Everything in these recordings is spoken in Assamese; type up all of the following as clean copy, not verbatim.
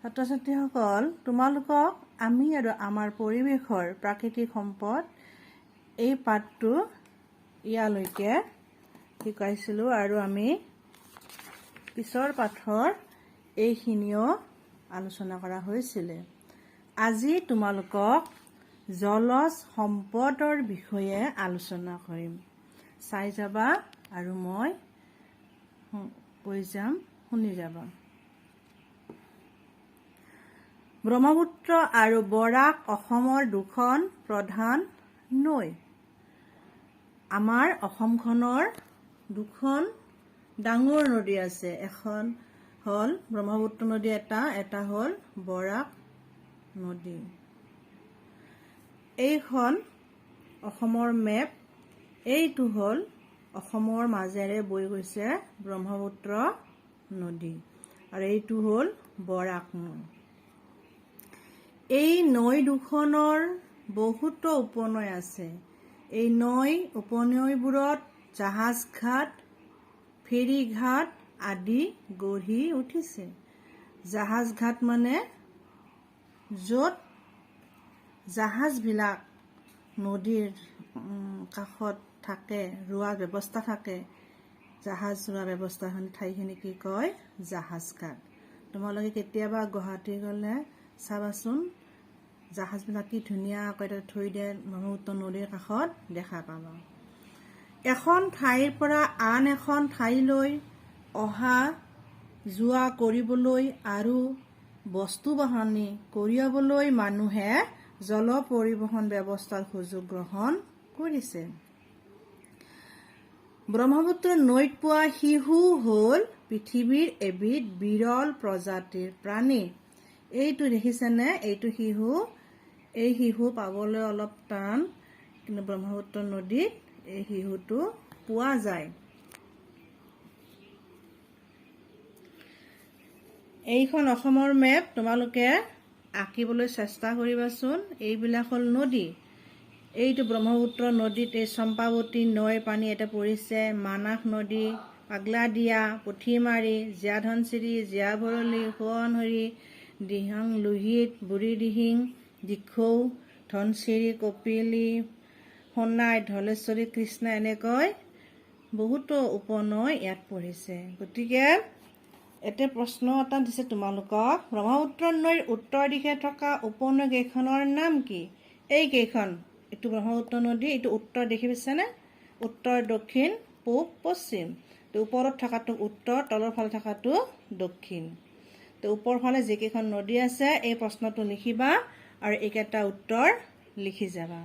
ছাত্ৰ ছাত্ৰীসকল, তোমালোকক আমি আৰু আমাৰ পৰিৱেশৰ প্ৰাকৃতিক সম্পদ এই পাঠটো ইয়ালৈকে শিকাইছিলোঁ আৰু আমি পিছৰ পাঠৰ এইখিনিও আলোচনা কৰা হৈছিলে। আজি তোমালোকক জলজ সম্পদৰ বিষয়ে আলোচনা কৰিম। চাই যাবা আৰু মই কৈ যাম, শুনি যাবা। ব্ৰহ্মপুত্ৰ আৰু বৰাক অসমৰ দুখন প্ৰধান নৈ। আমাৰ অসমখনৰ দুখন ডাঙৰ নদী আছে। এখন হ'ল ব্ৰহ্মপুত্ৰ নদী, এটা হ'ল বৰাক নদী। এইখন অসমৰ মেপ। এইটো হ'ল অসমৰ মাজেৰে বৈ গৈছে ব্ৰহ্মপুত্ৰ নদী আৰু এইটো হ'ল বৰাক নৈ। এই নৈ দুখনৰ বহুতো উপনৈ আছে। এই নৈ উপনৈবোৰত জাহাজ ঘাট, ফেৰী ঘাট আদি গঢ়ি উঠিছে। জাহাজ ঘাট মানে য'ত জাহাজবিলাক নদীৰ কাষত থাকে, ৰোৱাৰ ব্যৱস্থা থাকে, জাহাজ ৰোৱা ব্যৱস্থা ঠাইখিনি কি কয়? জাহাজ ঘাট। তোমালোকে কেতিয়াবা গুৱাহাটী গ'লে চাবাচোন, জাহাজবিলাক কি ধুনীয়াকৈ থৈ দিয়ে ব্ৰহ্মপুত্ৰ নদীৰ কাষত দেখা পাবা। এখন ঠাইৰ পৰা আন এখন ঠাইলৈ অহা যোৱা কৰিবলৈ আৰু বস্তু বাহনি কঢ়িয়াবলৈ মানুহে জল পৰিবহণ ব্যৱস্থাৰ সুযোগ গ্ৰহণ কৰিছে। ব্ৰহ্মপুত্ৰ নৈত পোৱা শিহু হ'ল পৃথিৱীৰ এবিধ বিৰল প্ৰজাতিৰ প্ৰাণী। এইটো দেখিছেনে? এইটো শিহু। এই শিহু পাবলৈ অলপ টান, কিন্তু ব্ৰহ্মপুত্ৰ নদীত এই শিহুটো পোৱা যায়। এইখন অসমৰ মেপ। তোমালোকে আঁকিবলৈ চেষ্টা কৰিবাচোন। এইবিলাক হ'ল নদী। এইটো ব্ৰহ্মপুত্ৰ নদীত এই চম্পাৱতী নৈৰ পানী এটা পৰিছে। মানাস নদী, পাগলাদিয়া, পুঠিমাৰী, জীয়াধনশিৰি, জীয়াভৰলী, সোৱণশিৰি, দিহিং, লোহিত, বুঢ়ীদিহিং, দিখৌ, ধনশিৰি, কপিলী, সোণাই, ধলেশ্বৰী, কৃষ্ণা, এনেকৈ বহুতো উপনৈ ইয়াত পৰিছে। গতিকে এতিয়া প্ৰশ্ন এটা দিছে তোমালোকক, ব্ৰহ্মপুত্ৰ নৈৰ উত্তৰ দিশে থকা উপনৈ কেইখনৰ নাম কি? এই কেইখন। এইটো ব্ৰহ্মপুত্ৰ নদী, এইটো উত্তৰ, দেখি পাইছেনে? উত্তৰ, দক্ষিণ, পূব, পশ্চিম। তো ওপৰত থকাটো উত্তৰ, তলৰ ফালে থকাটো দক্ষিণ। তো ওপৰ ফালে যিকেইখন নদী আছে এই প্ৰশ্নটো লিখিবা আৰু এইকেইটা উত্তৰ লিখি যাবা।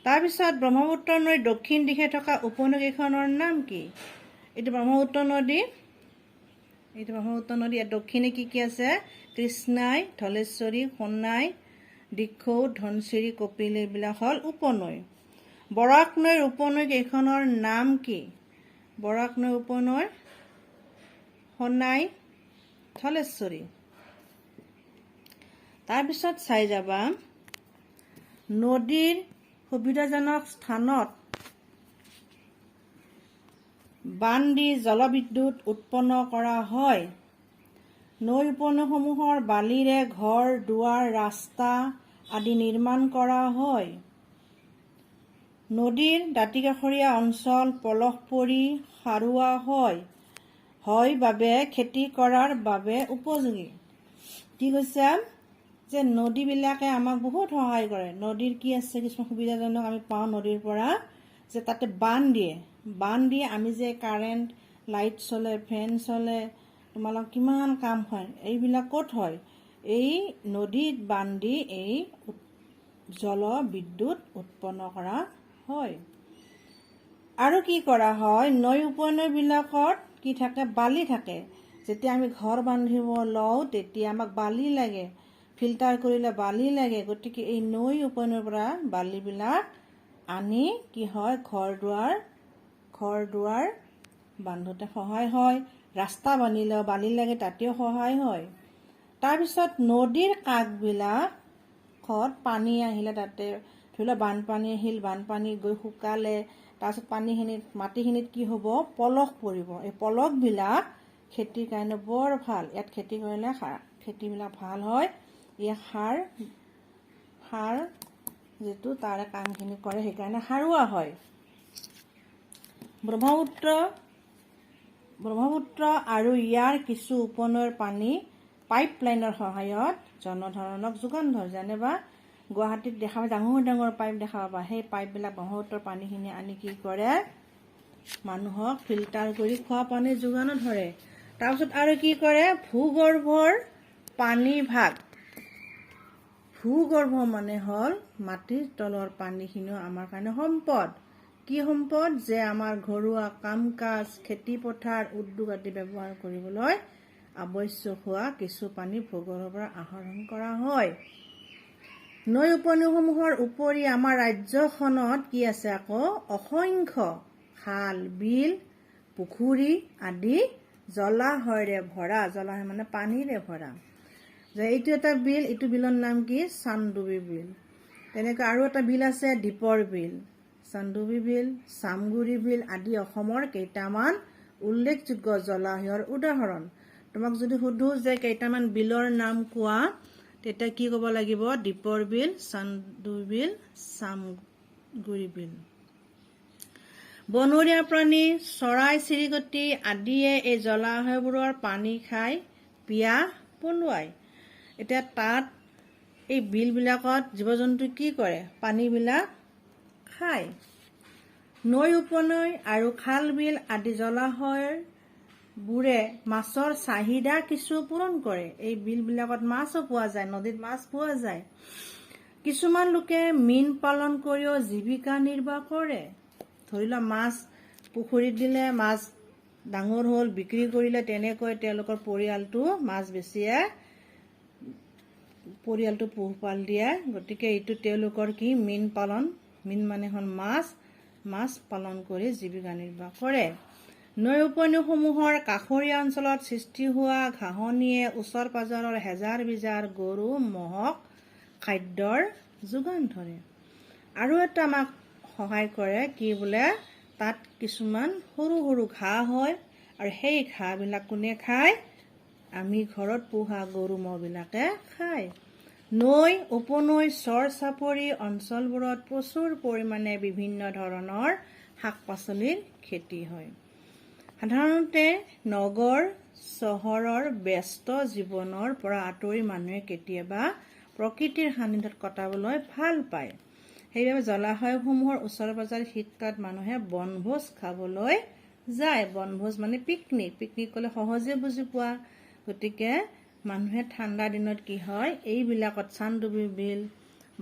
তাৰপিছত ব্ৰহ্মপুত্ৰ নৈৰ দক্ষিণ দিশে থকা উপনৈ কেইখনৰ নাম কি? এইটো ব্ৰহ্মপুত্ৰ নদী। এইটো ব্ৰহ্মপুত্ৰ নদী। ইয়াত দক্ষিণে কি কি আছে? কৃষ্ণাই, ধলেশ্বৰী, সোণাই, দিখৌ, ধনশিৰি, কপিলী, এইবিলাক হ'ল উপনৈ। বৰাক নৈৰ উপনৈ কেইখনৰ নাম কি? বৰাক নৈৰ উপনৈ সোণাই, ধলেশ্বৰী। তাৰপিছত চাই যাবা, নদীৰ সুবিধাজনক স্থানত বান্ধ দি জলবিদ্যুৎ উৎপন্ন কৰা হয়। নৈ উপনৈসমূহৰ বালিৰে ঘৰ দুৱাৰ, ৰাস্তা আদি নিৰ্মাণ কৰা হয়। নদীৰ দাঁতিকাষৰীয়া অঞ্চল পলস পৰি সাৰুৱা হয় বাবে খেতি কৰাৰ বাবে উপযোগী। কি কৈছে? যে নদীবিলাকে আমাক বহুত সহায় কৰে। নদীৰ কি আছে? কিছুমান সুবিধাজনক আমি পাওঁ নদীৰ পৰা, যে তাতে বান্ধ দিয়ে। বান্ধ দিয়ে আমি যে কাৰেণ্ট, লাইট চলে, ফেন চলে, তোমালোক কিমান কাম হয়, এইবিলাক ক'ত হয়? এই নদীত বান্ধ দি এই জলবিদ্যুৎ উৎপন্ন কৰা হয়। আৰু কি কৰা হয়? নৈ উপনৈবিলাকত কি থাকে? বালি থাকে। যেতিয়া আমি ঘৰ বান্ধিব লওঁ তেতিয়া আমাক বালি লাগে, ফিল্টাৰ কৰিলে বালি লাগে। গতিকে এই নৈ উপনৈৰ পৰা বালিবিলাক আনি কি হয়? ঘৰ দুৱাৰ বান্ধোতে সহায় হয়। ৰাস্তা বান্ধিলেও বালি লাগে, তাতেও সহায় হয়। তাৰপিছত নদীৰ কাষবিলাকত পানী আহিলে, তাতে ধৰি লওক বানপানী আহিল, বানপানী গৈ শুকালে, তাৰপিছত মাটিখিনিত কি হ'ব? পলস পৰিব। এই পলসবিলাক খেতিৰ কাৰণে বৰ ভাল। ইয়াত খেতি কৰিলে খেতিবিলাক ভাল হয়। ই সাৰ যিটো তাৰে কামখিনি কৰে, সেইকাৰণে সাৰুৱা হয়। ব্ৰহ্মপুত্ৰ আৰু ইয়াৰ কিছু উপনৈৰ পানী পাইপলাইনৰ সহায়ত জনসাধাৰণক যোগান ধৰে। যেনিবা গুৱাহাটীত দেখা পায় ডাঙৰ ডাঙৰ পাইপ দেখা পাবা, সেই পাইপবিলাক ব্ৰহ্মপুত্ৰৰ পানীখিনি আনি কি কৰে, মানুহক ফিল্টাৰ কৰি খোৱা পানী যোগানো ধৰে। তাৰপিছত আৰু কি কৰে, ভূগৰ্ভৰ পানী ভাগ। ভূগৰ্ভ মানে হ'ল মাটিৰ তলৰ পানীখিনিও আমাৰ কাৰণে সম্পদ। কি সম্পদ? যে আমাৰ ঘৰুৱা কাম কাজ, খেতি পথাৰ, উদ্যোগ আদি ব্যৱহাৰ কৰিবলৈ আৱশ্যক হোৱা কিছু পানী ভূগৰ্ভৰ পৰা আহৰণ কৰা হয়। নৈ উপনৈসমূহৰ উপৰি আমাৰ ৰাজ্যখনত কি আছে আকৌ, অসংখ্য খাল, বিল, পুখুৰী আদি জলাশয়েৰে ভৰা। জলাশয় মানে পানীৰে ভৰা। যে এইটো এটা বিল, এইটো বিলৰ নাম কি, চান্দুবি বিল। তেনেকৈ আৰু এটা বিল আছে দীপৰ বিল, চান্দুবি বিল, চামগুৰি বিল আদি অসমৰ কেইটামান উল্লেখযোগ্য জলাশয়ৰ উদাহৰণ। তোমাক যদি সুধো যে কেইটামান বিলৰ নাম কোৱা, তেতিয়া কি ক'ব লাগিব? দীপৰ বিল, চান্দুবি বিল, চামগুৰি বিল। বনৰীয়া প্ৰাণী, চৰাই চিৰিকটি আদিয়ে এই জলাশয়বোৰৰ পানী খাই পিয়াহ পলুৱায়। এতিয়া তাত এই বিলবিলাকত জীৱ জন্তু কি কৰে? পানীবিলাক খায়। নৈ উপনৈ আৰু খাল বিল আদি জলাশয়বোৰে মাছৰ চাহিদা কিছু পূৰণ কৰে। এই বিলবিলাকত মাছো পোৱা যায়, নদীত মাছ পোৱা যায়। কিছুমান লোকে মীন পালন কৰিও জীৱিকা নিৰ্বাহ কৰে। ধৰি লোৱা মাছ পুখুৰীত দিলে, মাছ ডাঙৰ হ'ল, বিক্ৰী কৰিলে, তেনেকৈ তেওঁলোকৰ পৰিয়ালটো মাছ বেছিয়ে পৰিয়ালটো পোহপাল দিয়ে। গতিকে এইটো তেওঁলোকৰ কি, মীন পালন। মীন মানে হ'ল মাছ পালন কৰি জীৱিকা নিৰ্বাহ কৰে। নৈ উপনৈসমূহৰ কাষৰীয়া অঞ্চলত সৃষ্টি হোৱা ঘাঁহনিয়ে ওচৰ পাজৰৰ হেজাৰ বিজাৰ গৰু ম'হক খাদ্যৰ যোগান ধৰে। আৰু এটা আমাক সহায় কৰে, কি বোলে, তাত কিছুমান সৰু সৰু ঘাঁহ হয়, আৰু সেই ঘাঁহবিলাক কোনে খায়? আমি ঘৰত পোহা গৰু ম'হবিলাকে খায়। নৈ উপনৈ চৰ চাপৰি অঞ্চলবোৰত প্ৰচুৰ পৰিমাণে বিভিন্ন ধৰণৰ শাক পাচলিৰ খেতি হয়। সাধাৰণতে নগৰ চহৰৰ ব্যস্ত জীৱনৰ পৰা আঁতৰি মানুহে কেতিয়াবা প্ৰকৃতিৰ সান্নিধ্যত কটাবলৈ ভাল পায়। সেইবাবে জলাশয়সমূহৰ ওচৰে পাজৰে শীতকালত মানুহে বনভোজ খাবলৈ যায়। বনভোজ মানে পিকনিক। পিকনিক ক'লে সহজে বুজি পোৱা। গতিকে মানুহে ঠাণ্ডা দিনত কি হয়, এইবিলাকত চান্দুবি বিল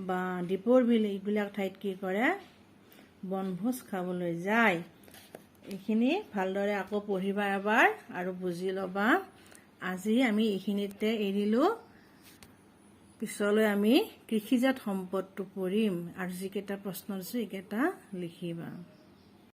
বা দীপৰ বিল এইবিলাক ঠাইত কি কৰে, বনভোজ খাবলৈ যায়। এইখিনি ভালদৰে আকৌ পঢ়িবা এবাৰ আৰু বুজি ল'বা। আজি আমি এইখিনিতে এৰিলোঁ। পিছলৈ আমি কৃষিজাত সম্পদটো পঢ়িম, আৰু যিকেইটা প্ৰশ্ন দিছোঁ এইকেইটা লিখিবা।